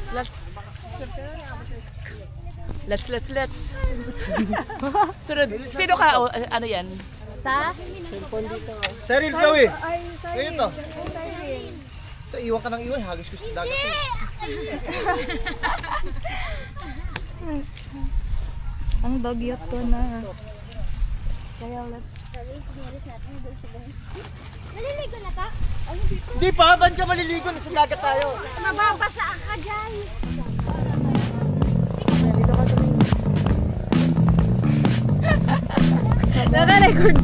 Let's. Sunod. Sino ka? O, ano yan? Sa? Cheryl Chloe. Ay, sorry. Ito. Sorry. Ito, iwan ka ng iwan. Hagis ko sa dagat. Ang bagyot ko na. Kaya let's... Naliligo na to? Hindi pa, ba't ka maliligo? Sa dagat tayo. Mababasa ka dyan. Naka-record.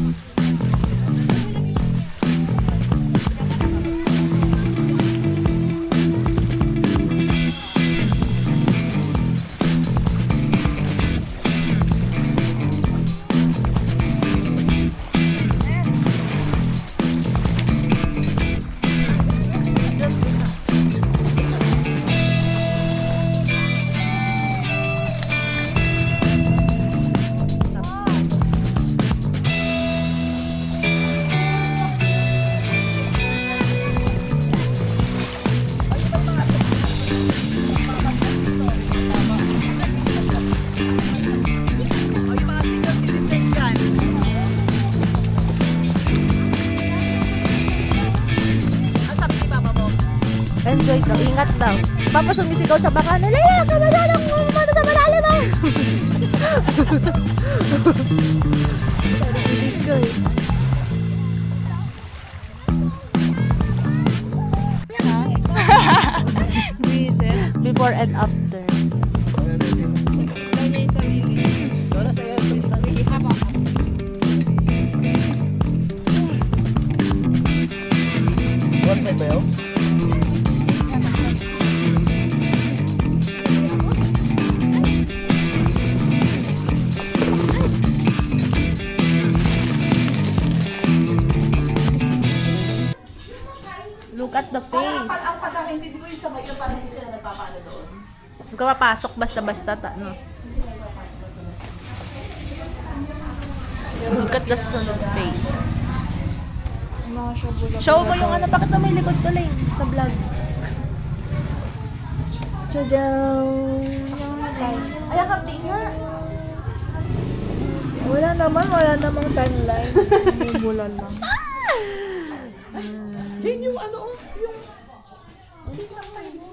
Enjoy daw, ingat daw. Papa sumisigaw sa baka, nalaya ka ba dyan ang umano sa malalim ah! Hindi ko eh. Before and after. What may ba yun? Look at the face. Ang pagkakaintindi ko yung sa may parang hindi sila nagpapaano doon. Huwag ka papasok basta-basta no? Look at the sunog face. Show mo yung ano, bakit na may likod ko lang sa vlog? Tadam! Ay, ang update nga! Wala namang timeline. May bulan lang. Din yung ano, yung isang time mo.